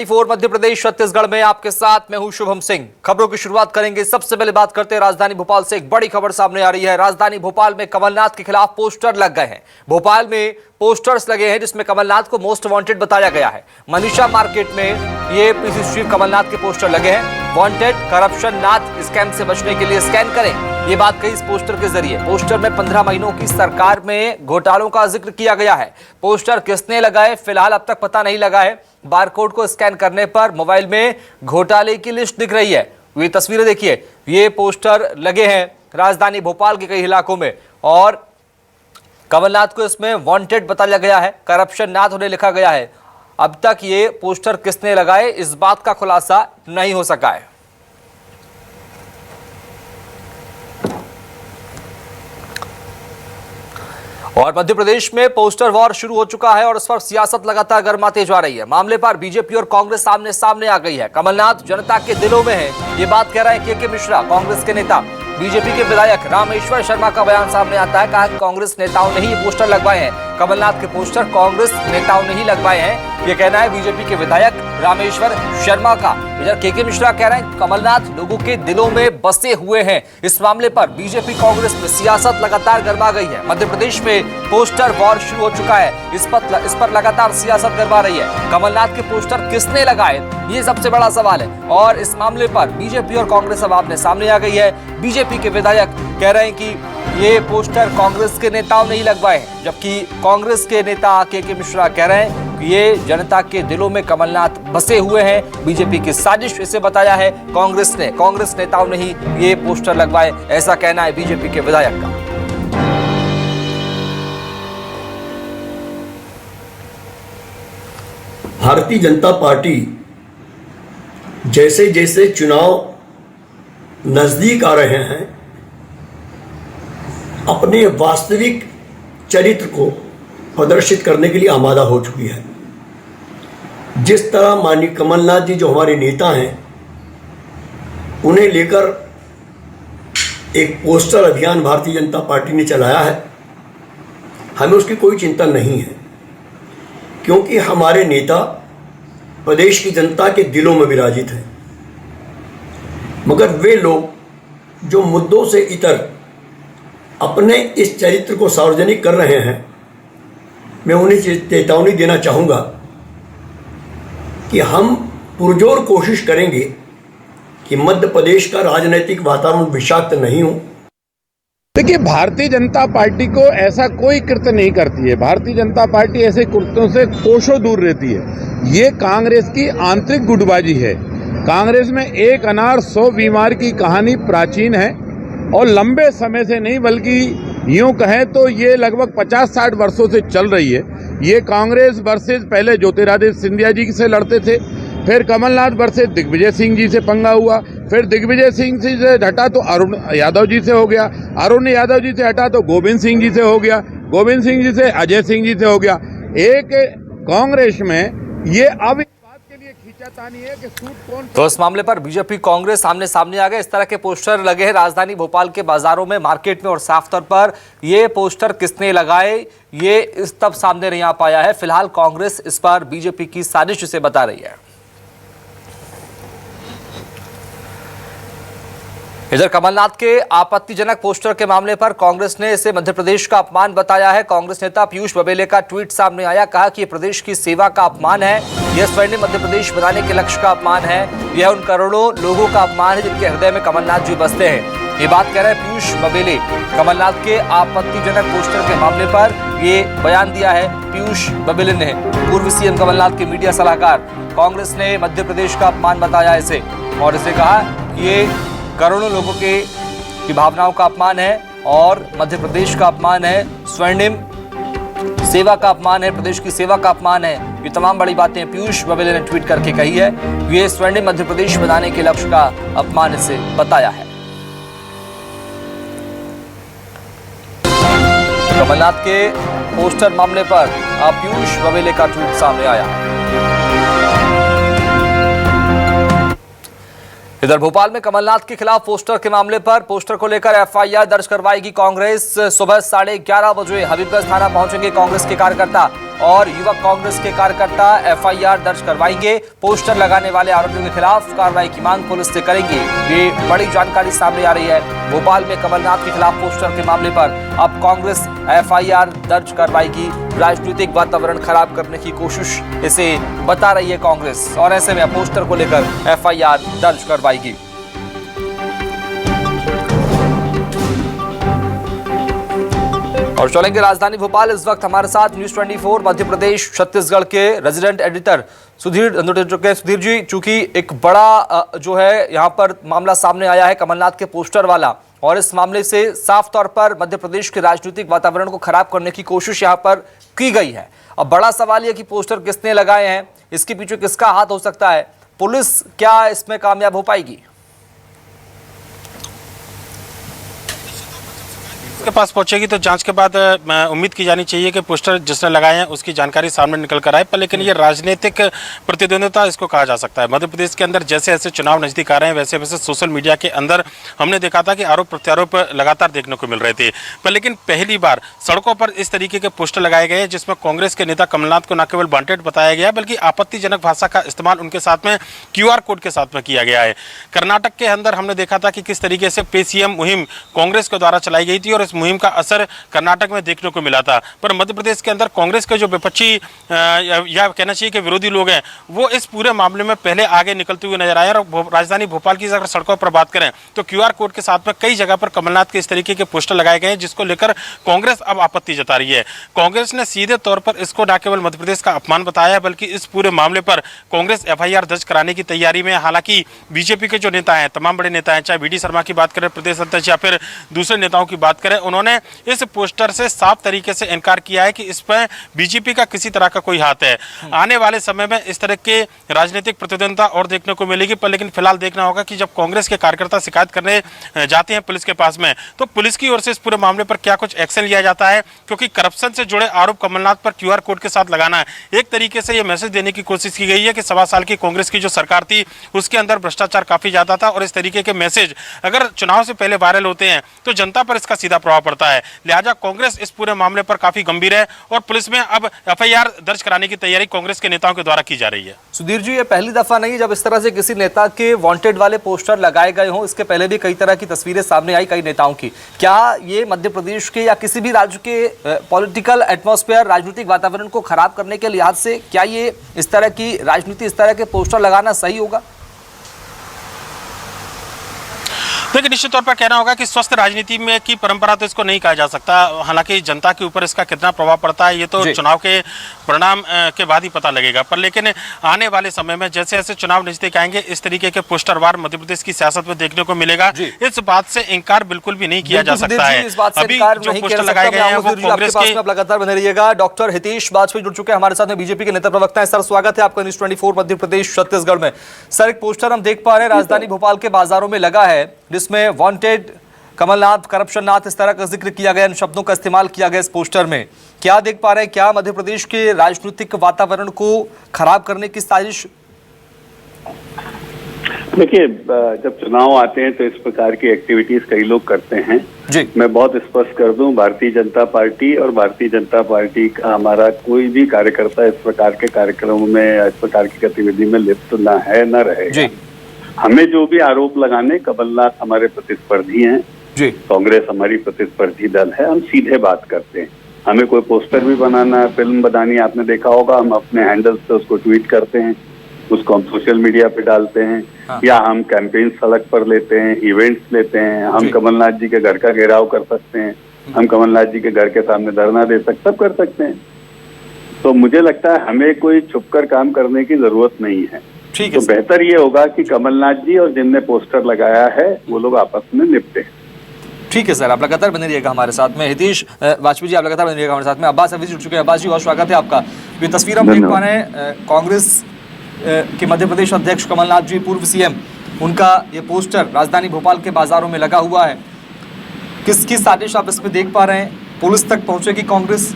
मध्य प्रदेश छत्तीसगढ़ में आपके साथ मैं हूं शुभम सिंह। खबरों की शुरुआत करेंगे। सबसे पहले बात करते हैं राजधानी भोपाल से। एक बड़ी खबर सामने आ रही है। राजधानी भोपाल में कमलनाथ के खिलाफ पोस्टर लग गए हैं। भोपाल में पोस्टर्स लगे हैं जिसमें कमलनाथ को मोस्ट वांटेड बताया गया है। मनीषा मार्केट में ये पीसी चीफ कमलनाथ के पोस्टर लगे हैं। वांटेड, करप्शन नाथ, स्कैम से बचने के लिए स्कैन करें, ये बात कही इस पोस्टर के जरिए। पोस्टर में 15 महीनों की सरकार में घोटालों का जिक्र किया गया है। पोस्टर किसने लगाए फिलहाल अब तक पता नहीं लगा है। बारकोड को स्कैन करने पर मोबाइल में घोटाले की लिस्ट दिख रही है। ये तस्वीरें देखिए, ये पोस्टर लगे हैं राजधानी भोपाल के कई इलाकों में और कमलनाथ को इसमें वांटेड बताया गया है, करप्शन नाथ उन्हें लिखा गया है। अब तक ये पोस्टर किसने लगाए इस बात का खुलासा नहीं हो सका है। और मध्य प्रदेश में पोस्टर वॉर शुरू हो चुका है और इस पर सियासत लगातार गर्माते जा रही है। मामले पर बीजेपी और कांग्रेस सामने आ गई है। कमलनाथ जनता के दिलों में है, ये बात कह रहे हैं के मिश्रा, कांग्रेस के नेता। बीजेपी के विधायक रामेश्वर शर्मा का बयान सामने आता है। कहा कि कांग्रेस नेताओं ने ही ये पोस्टर लगवाए हैं। कमलनाथ के पोस्टर कांग्रेस नेताओं ने ही लगवाए हैं, ये कहना है बीजेपी के विधायक रामेश्वर शर्मा का। इधर के मिश्रा कह रहे हैं कमलनाथ लोगों के दिलों में बसे हुए हैं। इस मामले पर बीजेपी कांग्रेस में सियासत लगातार गर्मा गई है। मध्य प्रदेश में पोस्टर वॉर शुरू हो चुका है। इस पर लगातार सियासत गर्मा रही है। कमलनाथ के पोस्टर किसने लगाए, ये सबसे बड़ा सवाल है और इस मामले पर बीजेपी और कांग्रेस अब आपने सामने आ गई है। बीजेपी के विधायक कह रहे हैं कि ये पोस्टर कांग्रेस के नेताओं ने ही लगवाए हैं, जबकि कांग्रेस के नेता के मिश्रा कह रहे हैं कि ये जनता के दिलों में कमलनाथ बसे हुए हैं। बीजेपी की साजिश इसे बताया है कांग्रेस नेताओं ने ही ये पोस्टर लगवाए, ऐसा कहना है बीजेपी के विधायक का। भारतीय जनता पार्टी जैसे जैसे चुनाव नजदीक आ रहे हैं अपने वास्तविक चरित्र को प्रदर्शित करने के लिए आमादा हो चुकी है। जिस तरह माननीय कमलनाथ जी जो हमारे नेता हैं उन्हें लेकर एक पोस्टर अभियान भारतीय जनता पार्टी ने चलाया है, हमें उसकी कोई चिंता नहीं है, क्योंकि हमारे नेता प्रदेश की जनता के दिलों में विराजित हैं। मगर वे लोग जो मुद्दों से इतर अपने इस चरित्र को सार्वजनिक कर रहे हैं, मैं उन्हें चेतावनी देना चाहूँगा कि हम पुरजोर कोशिश करेंगे कि मध्य प्रदेश का राजनीतिक वातावरण विषाक्त नहीं हो। देखिए, भारतीय जनता पार्टी को ऐसा कोई कृत्य नहीं करती है। भारतीय जनता पार्टी ऐसे कृत्यों से कोसों दूर रहती है। ये कांग्रेस की आंतरिक गुटबाजी है। कांग्रेस में एक अनार 100 बीमार की कहानी प्राचीन है और लंबे समय से नहीं बल्कि यूं कहें तो ये लगभग 50-60 वर्षों से चल रही है। ये कांग्रेस वर्सेस पहले ज्योतिरादित्य सिंधिया जी से लड़ते थे, फिर कमलनाथ वर्सेस दिग्विजय सिंह जी से पंगा हुआ, फिर दिग्विजय सिंह जी से हटा तो अरुण यादव जी से हो गया, अरुण यादव जी से हटा तो गोविंद सिंह जी से हो गया, गोविंद सिंह जी से अजय सिंह जी से हो गया। एक कांग्रेस में ये अब है कि सूट कौन। तो इस मामले पर बीजेपी कांग्रेस सामने आ गए। इस तरह के पोस्टर लगे हैं राजधानी भोपाल के बाजारों में, मार्केट में और साफ तौर पर ये पोस्टर किसने लगाए ये इस तब सामने नहीं आ पाया है। फिलहाल कांग्रेस इस पर बीजेपी की साजिश से बता रही है। इधर कमलनाथ के आपत्तिजनक पोस्टर के मामले पर कांग्रेस ने इसे मध्य प्रदेश का अपमान बताया है। कांग्रेस नेता पीयूष बबेले का ट्वीट सामने आया। कहा कि ये प्रदेश की सेवा का अपमान है, यह स्वर्णिम मध्य प्रदेश बनाने के लक्ष्य का अपमान है, यह उन करोड़ों लोगों का अपमान है जिनके हृदय में कमलनाथ जी बसते हैं। ये बात कह रहे हैं पीयूष बबेले। कमलनाथ के आपत्तिजनक पोस्टर के मामले पर ये बयान दिया है पीयूष बबेले ने। पूर्व सीएम कमलनाथ के मीडिया सलाहकार। कांग्रेस ने मध्य प्रदेश का अपमान बताया इसे और इसे कहा कि ये करोड़ों लोगों की भावनाओं का अपमान है और मध्य प्रदेश का अपमान है, स्वर्णिम सेवा का अपमान है, प्रदेश की सेवा का अपमान है। ये तमाम बड़ी बातें पीयूष बबेले ने ट्वीट करके कही है। ये स्वर्णिम मध्य प्रदेश बनाने के लक्ष्य का अपमान इसे बताया है। कमलनाथ के पोस्टर मामले पर पीयूष बबेले का ट्वीट सामने आया। इधर भोपाल में कमलनाथ के खिलाफ पोस्टर के मामले पर पोस्टर को लेकर एफआईआर दर्ज करवाएगी कांग्रेस। सुबह 11:30 बजे हबीबगंज थाना पहुंचेंगे कांग्रेस के कार्यकर्ता। और युवक कांग्रेस के कार्यकर्ता एफआईआर दर्ज करवाएंगे। पोस्टर लगाने वाले आरोपियों के खिलाफ कार्रवाई की मांग पुलिस से करेंगे। ये बड़ी जानकारी सामने आ रही है। भोपाल में कमलनाथ के खिलाफ पोस्टर के मामले पर अब कांग्रेस एफआईआर दर्ज करवाएगी। राजनीतिक वातावरण खराब करने की कोशिश इसे बता रही है कांग्रेस, और ऐसे में पोस्टर को लेकर एफआईआर दर्ज करवाएगी। और चलेंगे राजधानी भोपाल। इस वक्त हमारे साथ न्यूज 24 मध्य प्रदेश छत्तीसगढ़ के रेजिडेंट एडिटर सुधीर जुड़ चुके हैं। सुधीर जी, चूंकि एक बड़ा जो है यहाँ पर मामला सामने आया है कमलनाथ के पोस्टर वाला, और इस मामले से साफ तौर पर मध्य प्रदेश के राजनीतिक वातावरण को खराब करने की कोशिश यहाँ पर की गई है। अब बड़ा सवाल यह कि पोस्टर किसने लगाए हैं, इसके पीछे किसका हाथ हो सकता है, पुलिस क्या इसमें कामयाब हो पाएगी? के पास पहुंचेगी तो जांच के बाद उम्मीद की जानी चाहिए कि पोस्टर जिसने लगाए हैं उसकी जानकारी सामने निकल कर आए। पर लेकिन ये राजनीतिक प्रतिद्वंदिता इसको कहा जा सकता है। मध्य प्रदेश के अंदर जैसे जैसे चुनाव नजदीक आ रहे हैं वैसे वैसे सोशल मीडिया के अंदर हमने देखा था कि आरोप प्रत्यारोप लगातार देखने को मिल रहे थे। पर लेकिन पहली बार सड़कों पर इस तरीके के पोस्टर लगाए गए जिसमें कांग्रेस के नेता कमलनाथ को न केवल वांटेड बताया गया बल्कि आपत्तिजनक भाषा का इस्तेमाल उनके साथ में QR कोड के साथ में किया गया है। कर्नाटक के अंदर हमने देखा था कि किस तरीके से पे सीएम मुहिम कांग्रेस के द्वारा चलाई गई थी और मुहिम का असर कर्नाटक में देखने को मिला था। पर मध्य प्रदेश के अंदर कांग्रेस के जो विपक्षी या कहना चाहिए कि विरोधी लोग हैं वो इस पूरे मामले में पहले आगे निकलते हुए नजर आए। और राजधानी भोपाल की अगर सड़कों पर बात करें तो QR कोड के साथ में कई जगह पर कमलनाथ के इस तरीके के पोस्टर लगाए गए हैं जिसको लेकर कांग्रेस अब आपत्ति जता रही है। कांग्रेस ने सीधे तौर पर इसको न केवल मध्य प्रदेश का अपमान बताया बल्कि इस पूरे मामले पर कांग्रेस FIR दर्ज कराने की तैयारी में। हालांकि बीजेपी के जो नेता हैं, तमाम बड़े नेता हैं, चाहे VD शर्मा की बात करें प्रदेश अध्यक्ष या फिर दूसरे नेताओं की बात करें, उन्होंने इस पोस्टर से साफ तरीके से इनकार किया है कि इस पर बीजेपी का किसी तरह का कोई हाथ है। आने वाले समय में इस तरह के राजनीतिक प्रतिद्वंदिता और देखने को मिलेगी। पर लेकिन फिलहाल देखना होगा कि जब कांग्रेस के कार्यकर्ता शिकायत करने जाते हैं पुलिस के पास में तो पुलिस की ओर से इस पूरे मामले पर क्या कुछ एक्शन लिया जाता है, क्योंकि करप्शन से जुड़े आरोप कमलनाथ पर QR कोड के साथ लगाना एक तरीके से यह मैसेज देने की कोशिश की गई है कि 1.25 साल की कांग्रेस की जो सरकार थी उसके अंदर भ्रष्टाचार काफी ज्यादा था और इस तरीके के मैसेज अगर चुनाव से पहले वायरल होते हैं तो जनता पर इसका सीधा प्रभाव पड़ता है। लिहाजा कांग्रेस इस पूरे मामले पर काफी गंभीर है और पुलिस में अब FIR दर्ज कराने की तैयारी कांग्रेस के नेताओं के द्वारा की जा रही है। सुधीर जी, ये पहली दफा नहीं जब इस तरह से किसी नेता के वांटेड वाले पोस्टर लगाए गए हों। इसके पहले भी कई तरह की तस्वीरें सामने आई कई नेताओं की। क्या ये मध्य प्रदेश के या किसी भी राज्य के पॉलिटिकल एटमॉस्फेयर, राजनीतिक वातावरण को खराब करने के लिहाज से क्या ये इस तरह की राजनीति, इस तरह के पोस्टर लगाना सही होगा? देखिए, निश्चित तौर पर कहना होगा कि स्वस्थ राजनीति में की परंपरा तो इसको नहीं कहा जा सकता। हालांकि जनता के ऊपर इसका कितना प्रभाव पड़ता है ये तो चुनाव के परिणाम के बाद ही पता लगेगा। पर लेकिन आने वाले समय में जैसे जैसे चुनाव नजदीक आएंगे इस तरीके के पोस्टर वार मध्य प्रदेश की सियासत में देखने को मिलेगा। इस बात से इनकार बिल्कुल भी नहीं किया जा सकता है। अभी जो पोस्टर लगाए गए हैं वो कांग्रेस के। लगातार बने रहिएगा। डॉक्टर हितेश वाजपेयी जुड़ चुके हैं हमारे साथ में, बीजेपी के नेता प्रवक्ता है। सर, स्वागत है आपका न्यूज 24 मध्य प्रदेश छत्तीसगढ़ में। सर, एक पोस्टर हम देख पा रहे हैं राजधानी भोपाल के बाजारों में लगा है जिसमें वांटेड कमलनाथ, करप्शन नाथ, इस तरह का जिक्र किया गया, इन शब्दों का इस्तेमाल किया गया इस पोस्टर में। क्या देख पा रहे हैं, क्या मध्य प्रदेश के राजनीतिक वातावरण को खराब करने की साजिश? देखिए, जब चुनाव आते हैं तो इस प्रकार की एक्टिविटीज कई लोग करते हैं जी। मैं बहुत स्पष्ट कर दूं, भारतीय जनता पार्टी और भारतीय जनता पार्टी का हमारा कोई भी कार्यकर्ता इस प्रकार के कार्यक्रमों में, इस प्रकार की गतिविधि में लिप्त ना है, न रहेगा। हमें जो भी आरोप लगाने, कमलनाथ हमारे प्रतिस्पर्धी हैं, कांग्रेस हमारी प्रतिस्पर्धी दल है, हम सीधे बात करते हैं। हमें कोई पोस्टर भी बनाना, फिल्म बनानी, आपने देखा होगा हम अपने हैंडल से उसको ट्वीट करते हैं, उसको हम सोशल मीडिया पे डालते हैं। हाँ। या हम कैंपेन सड़क पर लेते हैं, इवेंट्स लेते हैं, हम कमलनाथ जी के घर का घेराव कर सकते हैं, हम कमलनाथ जी के घर के सामने धरना दे सकते, सब कर सकते हैं। तो मुझे लगता है हमें कोई छुपकर काम करने की जरूरत नहीं है। तो बेहतर ये होगा कि कमलनाथ जी और जिनने पोस्टर लगाया है वो लोग आपस में निपटे। ठीक है सर, आप लगातार बने रहिएगा हमारे साथ में। हितेश वाजपेयी जी, आप लगातार बने रहिएगा हमारे साथ में। अब्बास हफीज जुड़ चुके हैं। अब्बास जी, बहुत स्वागत है आपका। ये तस्वीर हम देख पा रहे हैं कांग्रेस के मध्य प्रदेश अध्यक्ष कमलनाथ जी, पूर्व CM, उनका ये पोस्टर राजधानी भोपाल के बाजारों में लगा हुआ है। किसकी साजिश आप इसमें देख पा रहे हैं? पुलिस तक पहुंचेगी कांग्रेस?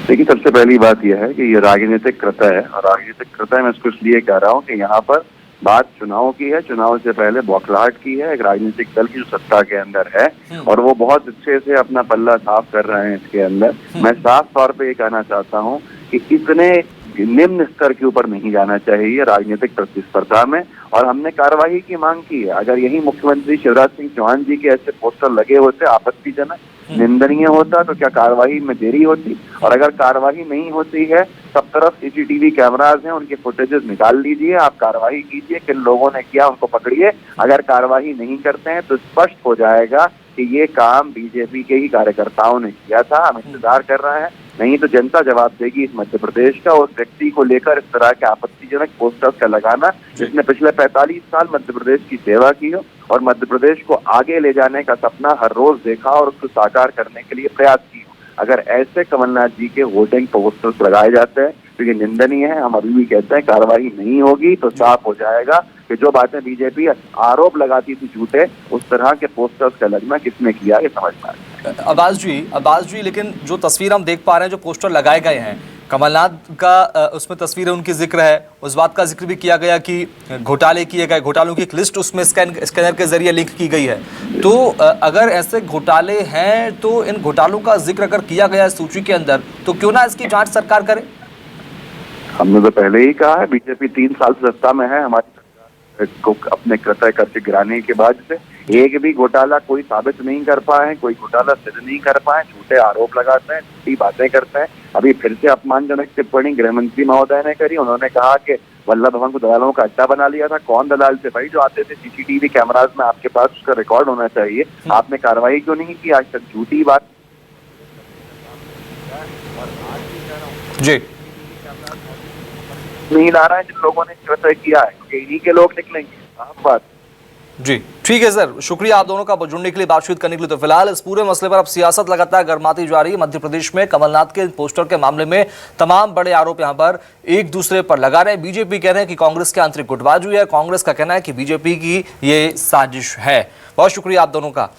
देखिए, सबसे पहली बात यह है कि ये राजनीतिक कृत्य है और राजनीतिक कृत्य मैं इसको इसलिए कह रहा हूँ कि यहाँ पर बात चुनाव की है, चुनाव से पहले बौखलाहट की है एक राजनीतिक दल की जो सत्ता के अंदर है, और वो बहुत अच्छे से अपना पल्ला साफ कर रहे हैं इसके अंदर। मैं साफ तौर पे ये कहना चाहता हूँ कि इतने निम्न स्तर के ऊपर नहीं जाना चाहिए राजनीतिक प्रतिस्पर्धा में, और हमने कार्रवाई की मांग की है। अगर यही मुख्यमंत्री शिवराज सिंह चौहान जी के ऐसे पोस्टर लगे होते, आपत्तिजनक, निंदनीय होता, तो क्या कार्रवाई में देरी होती? और अगर कार्रवाई नहीं होती है, सब तरफ सीसीटीवी कैमराज हैं, उनके फुटेजेस निकाल लीजिए, आप कार्रवाई कीजिए, किन लोगों ने किया उनको पकड़िए। अगर कार्रवाई नहीं करते हैं तो स्पष्ट हो जाएगा कि ये काम बीजेपी के ही कार्यकर्ताओं ने किया था। हम इंतजार कर रहे हैं, नहीं तो जनता जवाब देगी इस मध्य प्रदेश का उस व्यक्ति को लेकर इस तरह के आपत्तिजनक पोस्टर्स का लगाना, जिसने पिछले 45 साल मध्य प्रदेश की सेवा की हो और मध्य प्रदेश को आगे ले जाने का सपना हर रोज देखा और उसको साकार करने के लिए प्रयास की हो। अगर ऐसे कमलनाथ जी के वोटिंग पोस्टर्स लगाए जाते हैं तो ये निंदनीय है। हम अभी भी कहते हैं कार्रवाई नहीं होगी तो साफ हो जाएगा कि जो बातें बीजेपी आरोप लगाती थी झूठे, उस तरह के पोस्टर्स का लगना किसने किया ये समझ में आएगा। अब्बास जी, लेकिन जो तस्वीर हम देख पा रहे हैं, जो पोस्टर लगाए गए हैं, कमलनाथ का उसमें तस्वीरें उनकी जिक्र है, उस बात का जिक्र भी किया गया कि घोटाले किए गए, घोटालों की एक लिस्ट उसमें स्कैनर के जरिए लिंक की गई है। तो अगर ऐसे घोटाले हैं तो इन घोटालों का जिक्र अगर किया गया है सूची के अंदर, तो क्यों ना इसकी जांच सरकार करे? हमने तो पहले ही कहा है, बीजेपी 3 साल से सत्ता में है, हमारी को अपने कृत्य करके गिराने के बाद से एक भी घोटाला कोई साबित नहीं कर पाए, कोई घोटाला सिद्ध नहीं कर पाए, झूठे आरोप लगाते हैं, झूठी बातें करते हैं। अभी फिर से अपमानजनक टिप्पणी गृह मंत्री महोदय ने करी। उन्होंने कहा कि वल्लभ भवन को दलालों का अड्डा बना लिया था। कौन दलाल थे भाई जो आते थे? सीसीटीवी कैमराज में आपके पास उसका रिकॉर्ड होना चाहिए। आपने कार्रवाई क्यों नहीं की आज तक? झूठी बात जी नहीं ला रहा है जिन लोगों ने कृत्य किया है, क्योंकि इन्हीं के लोग निकलेंगे। साफ बात जी, ठीक है सर, शुक्रिया आप दोनों का जुड़ने के लिए, बातचीत करने के लिए। तो फिलहाल इस पूरे मसले पर अब सियासत लगातार गर्माती जा रही है। मध्य प्रदेश में कमलनाथ के पोस्टर के मामले में तमाम बड़े आरोप यहां पर एक दूसरे पर लगा रहे हैं। बीजेपी कह रहे हैं कि कांग्रेस के आंतरिक गुटबाजी है, कांग्रेस का कहना है कि बीजेपी की ये साजिश है। बहुत शुक्रिया आप दोनों का।